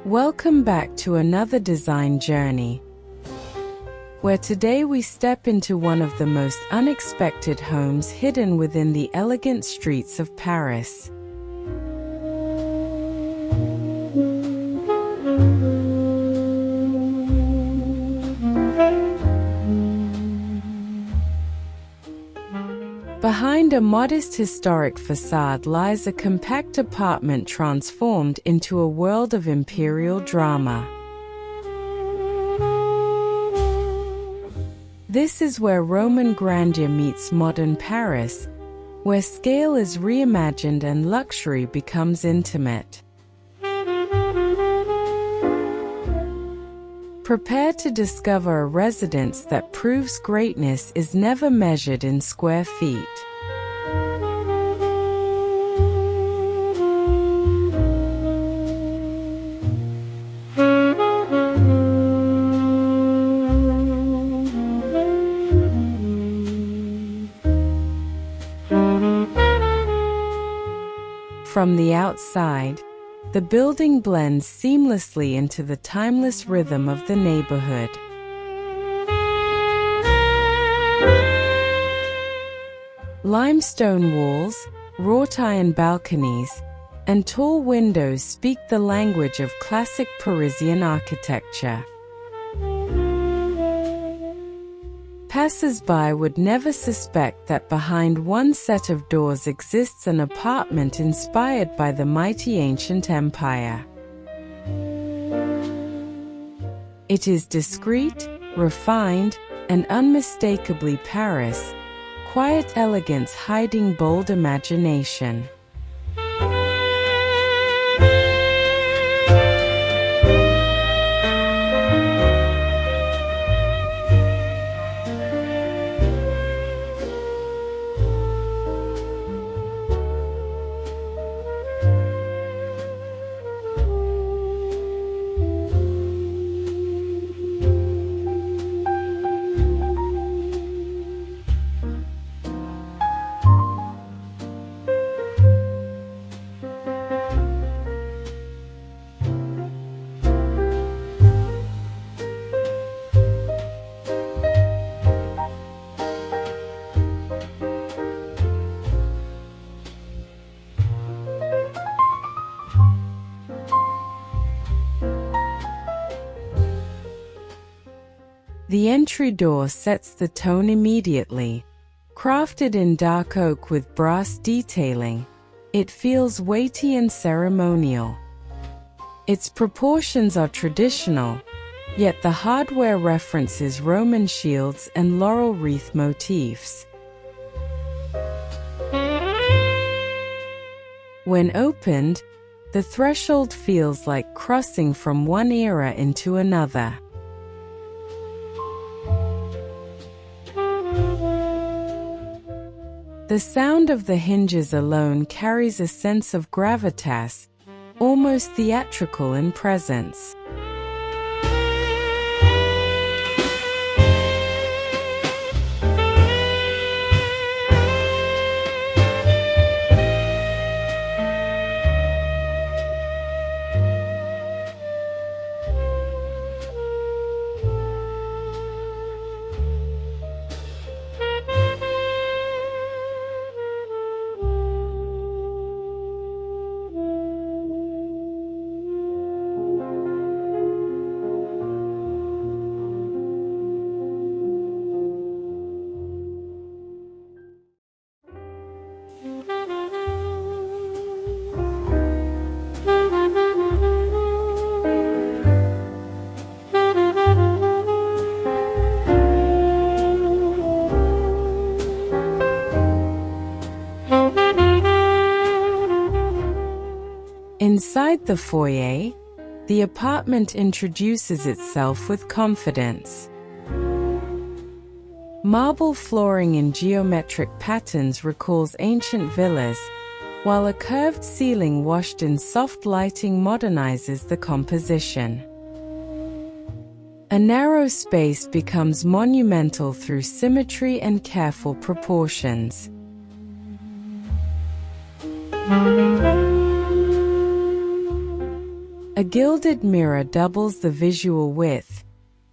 Welcome back to another design journey, where today we step into one of the most unexpected homes hidden within the elegant streets of Paris. Behind a modest historic façade lies a compact apartment transformed into a world of imperial drama. This is where Roman grandeur meets modern Paris, where scale is reimagined and luxury becomes intimate. Prepare to discover a residence that proves greatness is never measured in square feet. From the outside, the building blends seamlessly into the timeless rhythm of the neighborhood. Limestone walls, wrought iron balconies, and tall windows speak the language of classic Parisian architecture. Passers-by would never suspect that behind one set of doors exists an apartment inspired by the mighty ancient empire. It is discreet, refined, and unmistakably Paris, quiet elegance hiding bold imagination. The entry door sets the tone immediately. Crafted in dark oak with brass detailing, it feels weighty and ceremonial. Its proportions are traditional, yet the hardware references Roman shields and laurel wreath motifs. When opened, the threshold feels like crossing from one era into another. The sound of the hinges alone carries a sense of gravitas, almost theatrical in presence. Inside the foyer, the apartment introduces itself with confidence. Marble flooring in geometric patterns recalls ancient villas, while a curved ceiling washed in soft lighting modernizes the composition. A narrow space becomes monumental through symmetry and careful proportions. A gilded mirror doubles the visual width,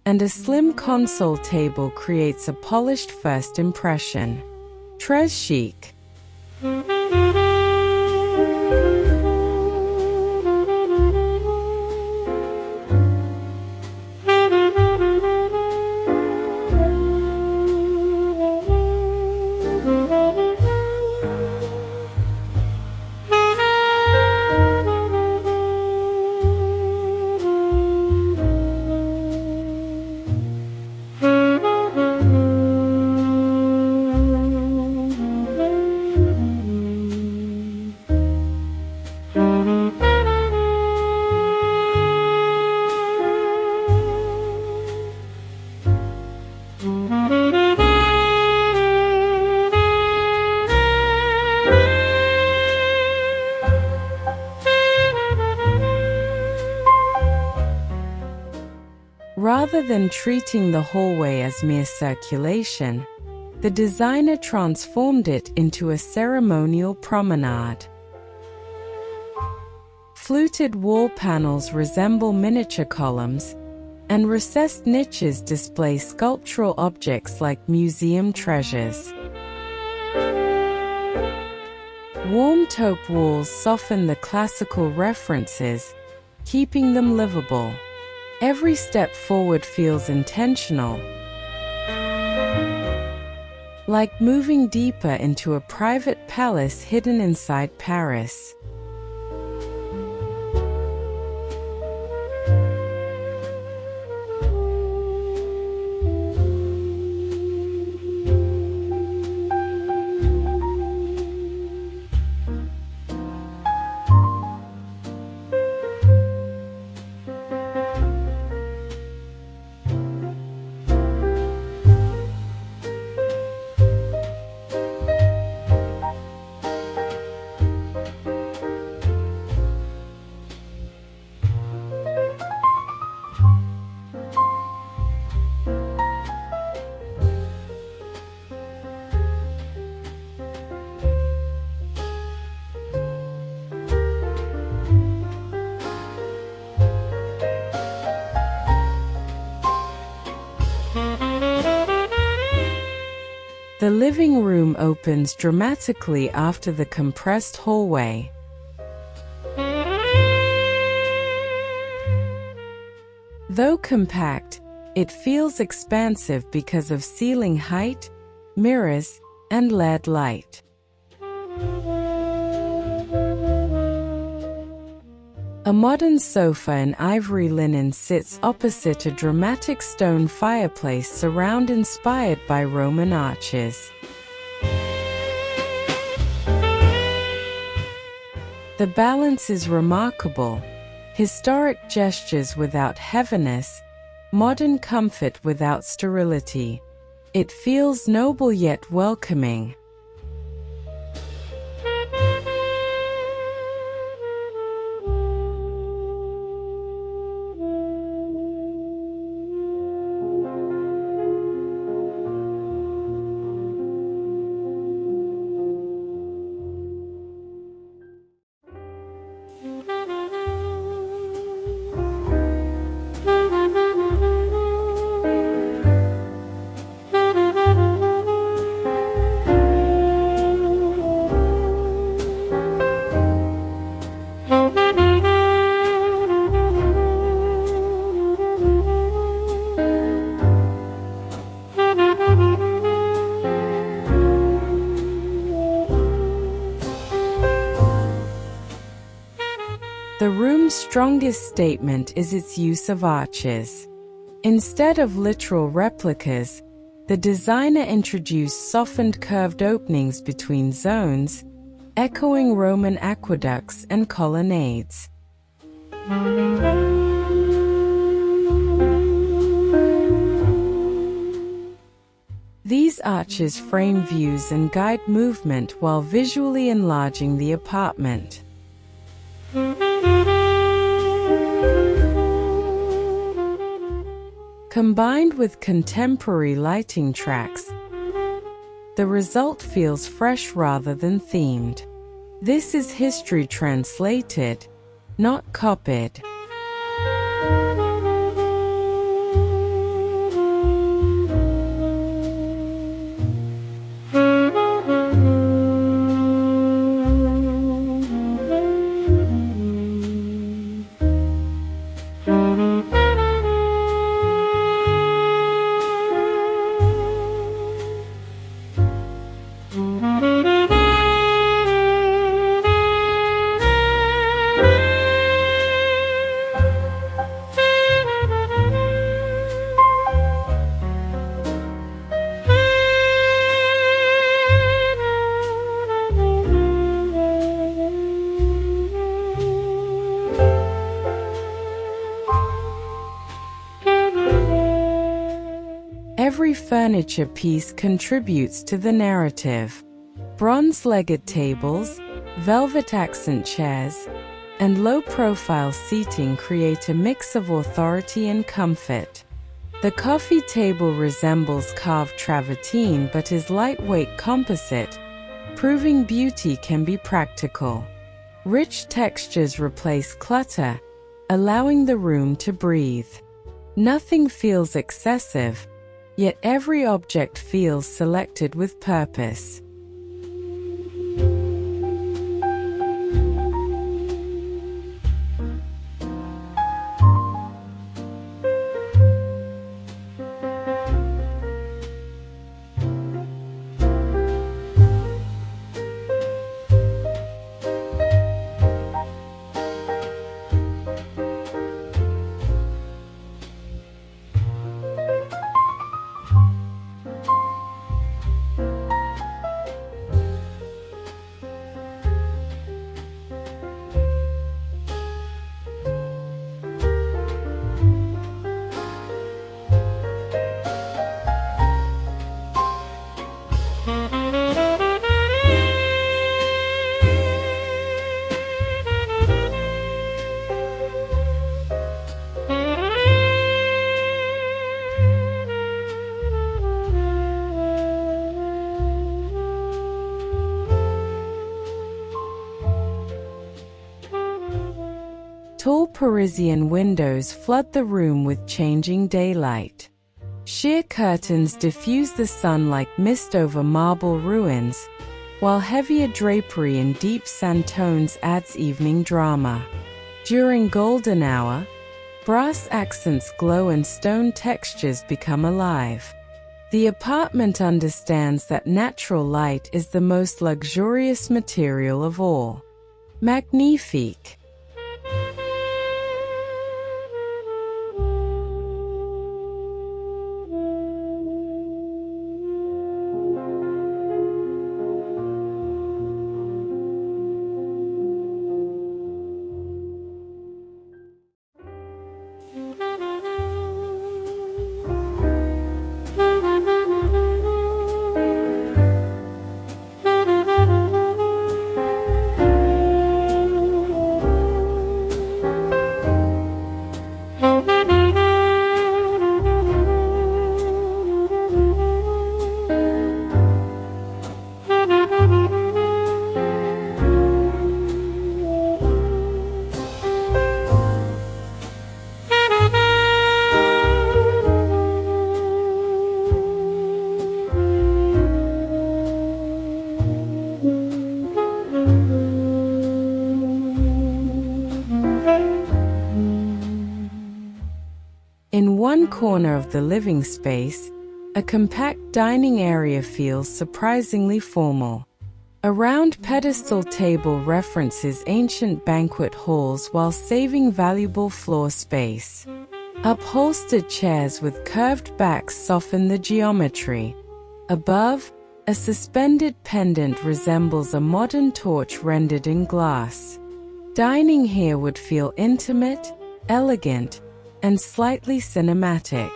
and a slim console table creates a polished first impression. Très chic. Rather than treating the hallway as mere circulation, the designer transformed it into a ceremonial promenade. Fluted wall panels resemble miniature columns, and recessed niches display sculptural objects like museum treasures. Warm taupe walls soften the classical references, keeping them livable. Every step forward feels intentional, like moving deeper into a private palace hidden inside Paris. The living room opens dramatically after the compressed hallway. Though compact, it feels expansive because of ceiling height, mirrors, and LED light. A modern sofa in ivory linen sits opposite a dramatic stone fireplace surround inspired by Roman arches. The balance is remarkable. Historic gestures without heaviness, modern comfort without sterility. It feels noble yet welcoming. The room's strongest statement is its use of arches. Instead of literal replicas, the designer introduced softened curved openings between zones, echoing Roman aqueducts and colonnades. These arches frame views and guide movement while visually enlarging the apartment. Combined with contemporary lighting tracks, the result feels fresh rather than themed. This is history translated, not copied. Every furniture piece contributes to the narrative. Bronze-legged tables, velvet accent chairs, and low-profile seating create a mix of authority and comfort. The coffee table resembles carved travertine but is lightweight composite, proving beauty can be practical. Rich textures replace clutter, allowing the room to breathe. Nothing feels excessive, yet every object feels selected with purpose. Tall Parisian windows flood the room with changing daylight. Sheer curtains diffuse the sun like mist over marble ruins, while heavier drapery in deep sandtones adds evening drama. During golden hour, brass accents glow and stone textures become alive. The apartment understands that natural light is the most luxurious material of all. Magnifique. In one corner of the living space, a compact dining area feels surprisingly formal. A round pedestal table references ancient banquet halls while saving valuable floor space. Upholstered chairs with curved backs soften the geometry. Above, a suspended pendant resembles a modern torch rendered in glass. Dining here would feel intimate, elegant, and slightly cinematic.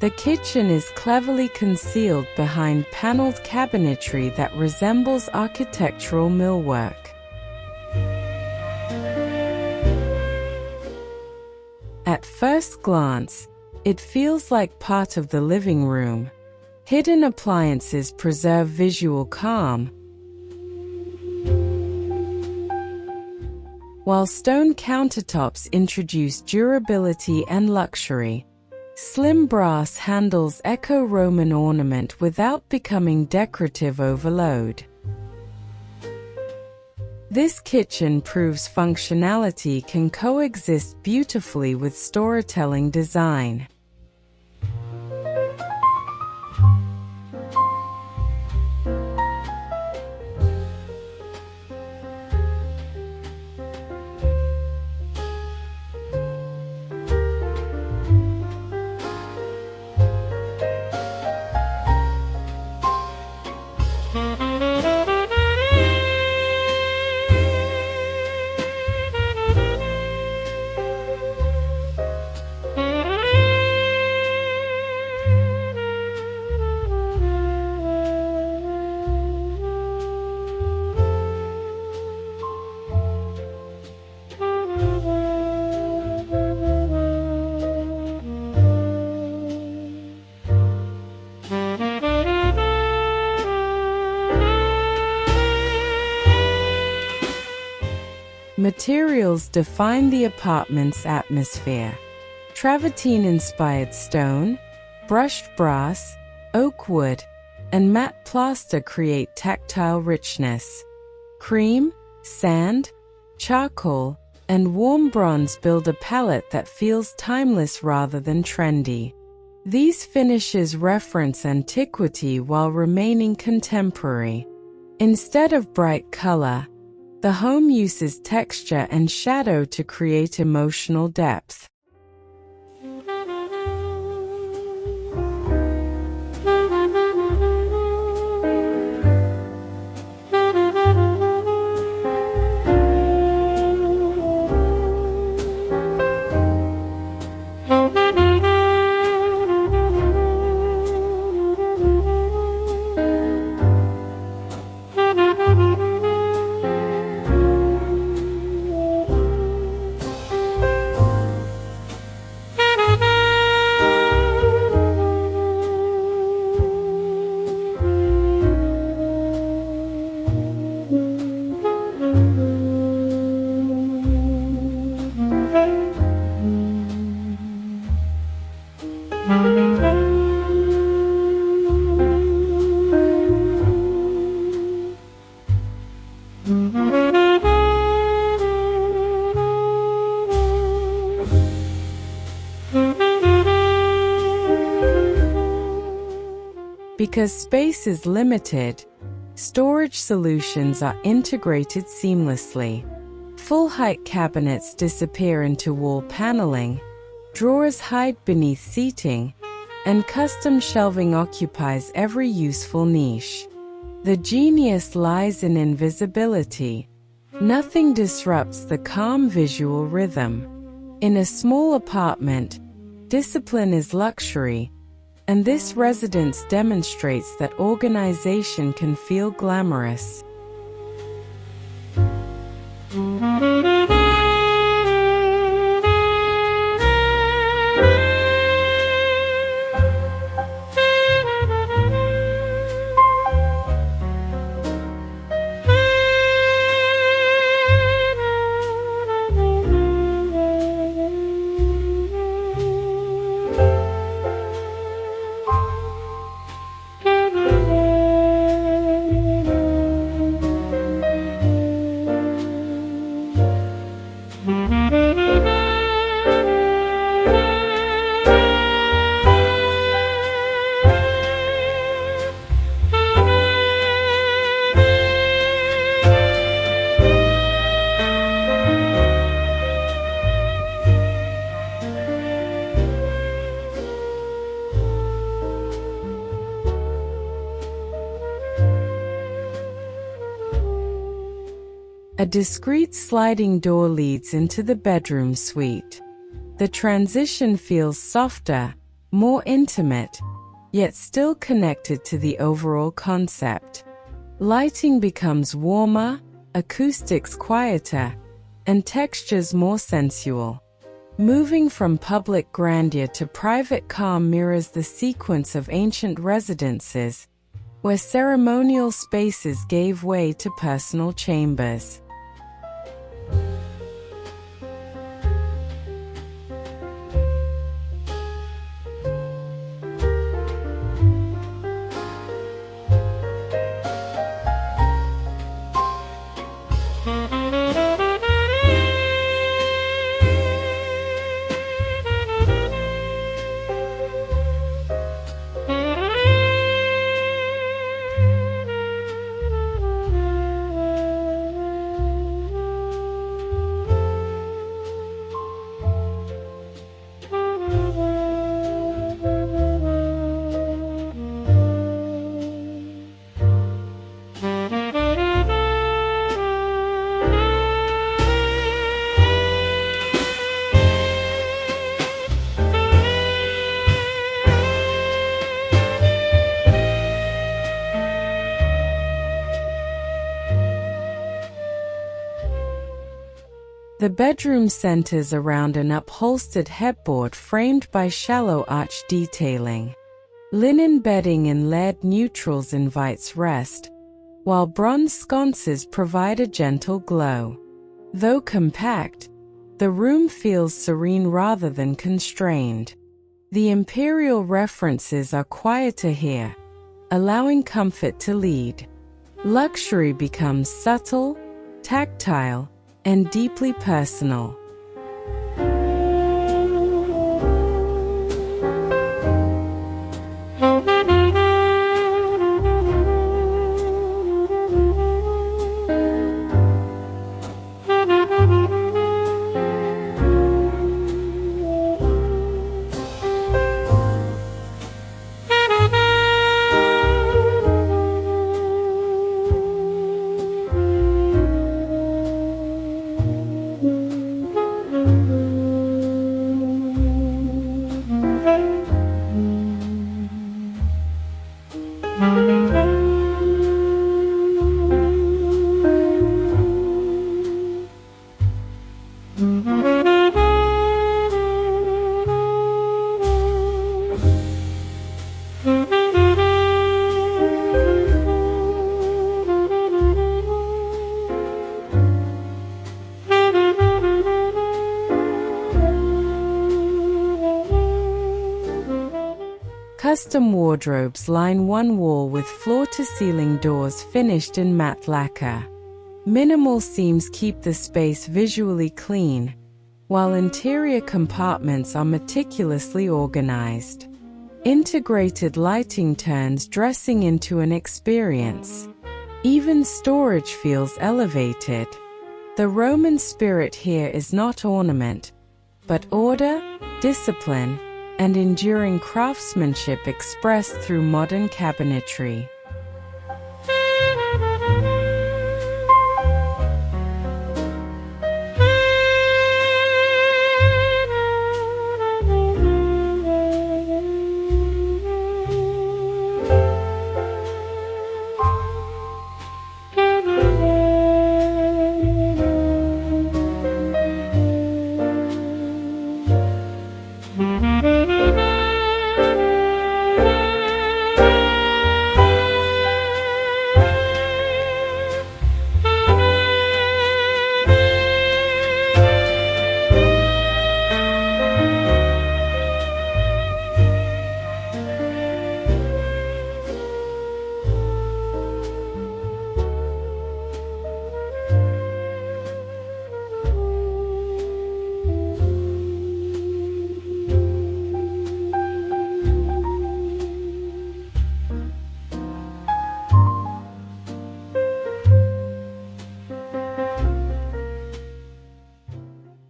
The kitchen is cleverly concealed behind paneled cabinetry that resembles architectural millwork. At first glance, it feels like part of the living room. Hidden appliances preserve visual calm, while stone countertops introduce durability and luxury. Slim brass handles echo Roman ornament without becoming decorative overload. This kitchen proves functionality can coexist beautifully with storytelling design. Materials define the apartment's atmosphere. Travertine-inspired stone, brushed brass, oak wood, and matte plaster create tactile richness. Cream, sand, charcoal, and warm bronze build a palette that feels timeless rather than trendy. These finishes reference antiquity while remaining contemporary. Instead of bright color, the home uses texture and shadow to create emotional depth. Because space is limited, storage solutions are integrated seamlessly. Full-height cabinets disappear into wall paneling, drawers hide beneath seating, and custom shelving occupies every useful niche. The genius lies in invisibility. Nothing disrupts the calm visual rhythm. In a small apartment, discipline is luxury, and this residence demonstrates that organization can feel glamorous. A discreet sliding door leads into the bedroom suite. The transition feels softer, more intimate, yet still connected to the overall concept. Lighting becomes warmer, acoustics quieter, and textures more sensual. Moving from public grandeur to private calm mirrors the sequence of ancient residences, where ceremonial spaces gave way to personal chambers. The bedroom centers around an upholstered headboard framed by shallow arch detailing. Linen bedding in layered neutrals invites rest, while bronze sconces provide a gentle glow. Though compact, the room feels serene rather than constrained. The imperial references are quieter here, allowing comfort to lead. Luxury becomes subtle, tactile, and deeply personal. Custom wardrobes line one wall with floor-to-ceiling doors finished in matte lacquer. Minimal seams keep the space visually clean, while interior compartments are meticulously organized. Integrated lighting turns dressing into an experience. Even storage feels elevated. The Roman spirit here is not ornament, but order, discipline, and enduring craftsmanship expressed through modern cabinetry.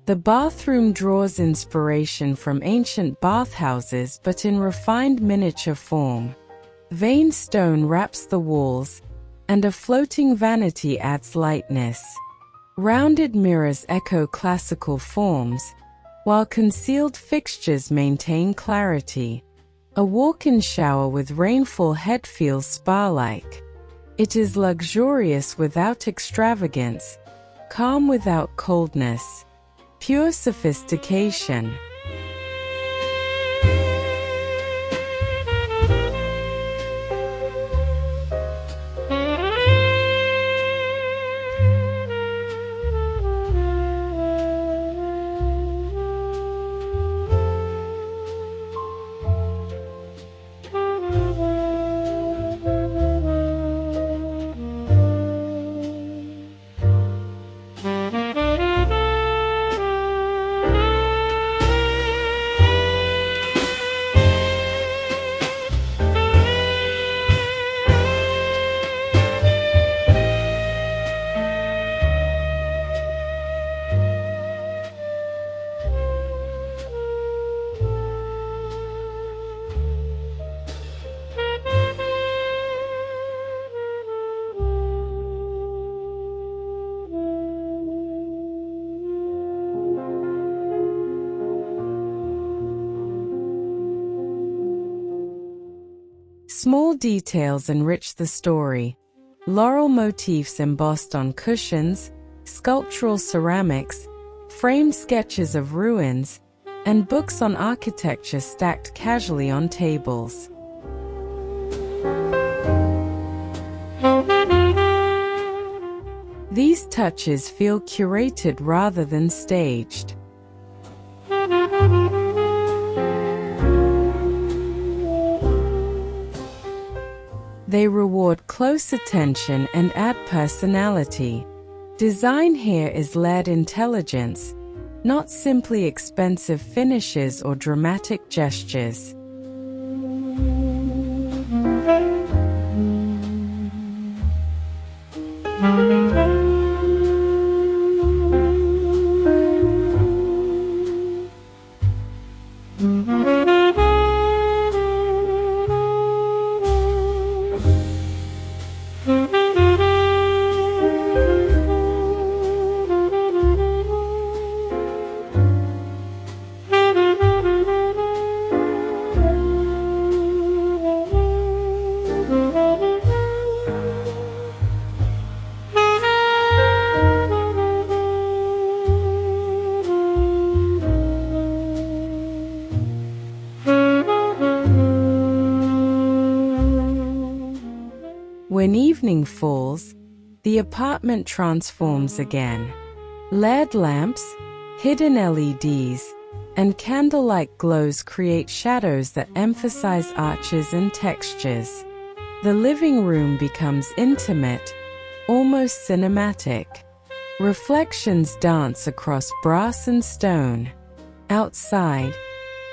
The bathroom draws inspiration from ancient bathhouses but in refined miniature form. Veined stone wraps the walls, and a floating vanity adds lightness. Rounded mirrors echo classical forms, while concealed fixtures maintain clarity. A walk-in shower with rainfall head feels spa-like. It is luxurious without extravagance, calm without coldness, pure sophistication. Small details enrich the story. Laurel motifs embossed on cushions, sculptural ceramics, framed sketches of ruins, and books on architecture stacked casually on tables. These touches feel curated rather than staged. They reward close attention and add personality. Design here is layered intelligence, not simply expensive finishes or dramatic gestures. When evening falls, the apartment transforms again. LED lamps, hidden LEDs, and candlelight glows create shadows that emphasize arches and textures. The living room becomes intimate, almost cinematic. Reflections dance across brass and stone. Outside,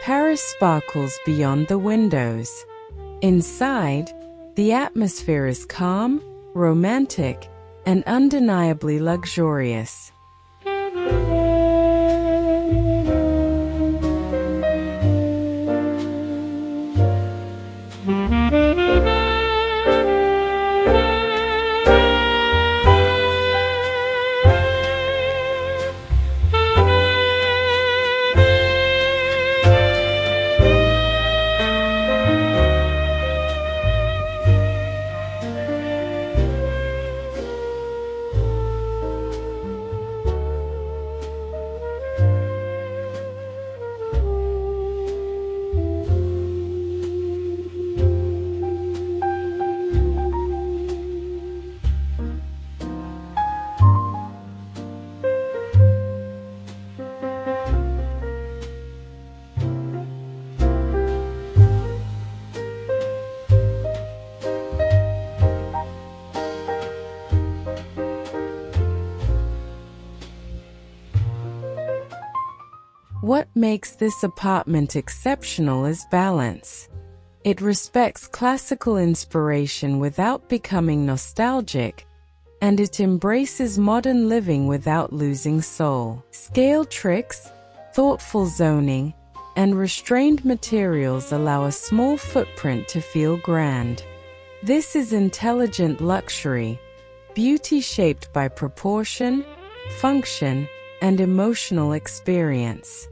Paris sparkles beyond the windows. Inside, the atmosphere is calm, romantic, and undeniably luxurious. What makes this apartment exceptional is balance. It respects classical inspiration without becoming nostalgic, and it embraces modern living without losing soul. Scale tricks, thoughtful zoning, and restrained materials allow a small footprint to feel grand. This is intelligent luxury, beauty shaped by proportion, function, and emotional experience.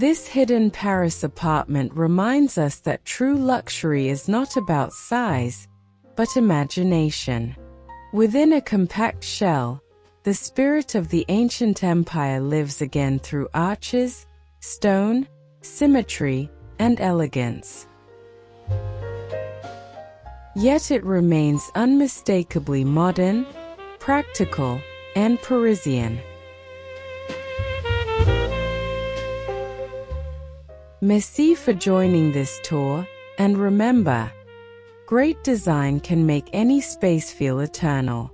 This hidden Paris apartment reminds us that true luxury is not about size, but imagination. Within a compact shell, the spirit of the ancient empire lives again through arches, stone, symmetry, and elegance. Yet it remains unmistakably modern, practical, and Parisian. Merci for joining this tour, and remember, great design can make any space feel eternal.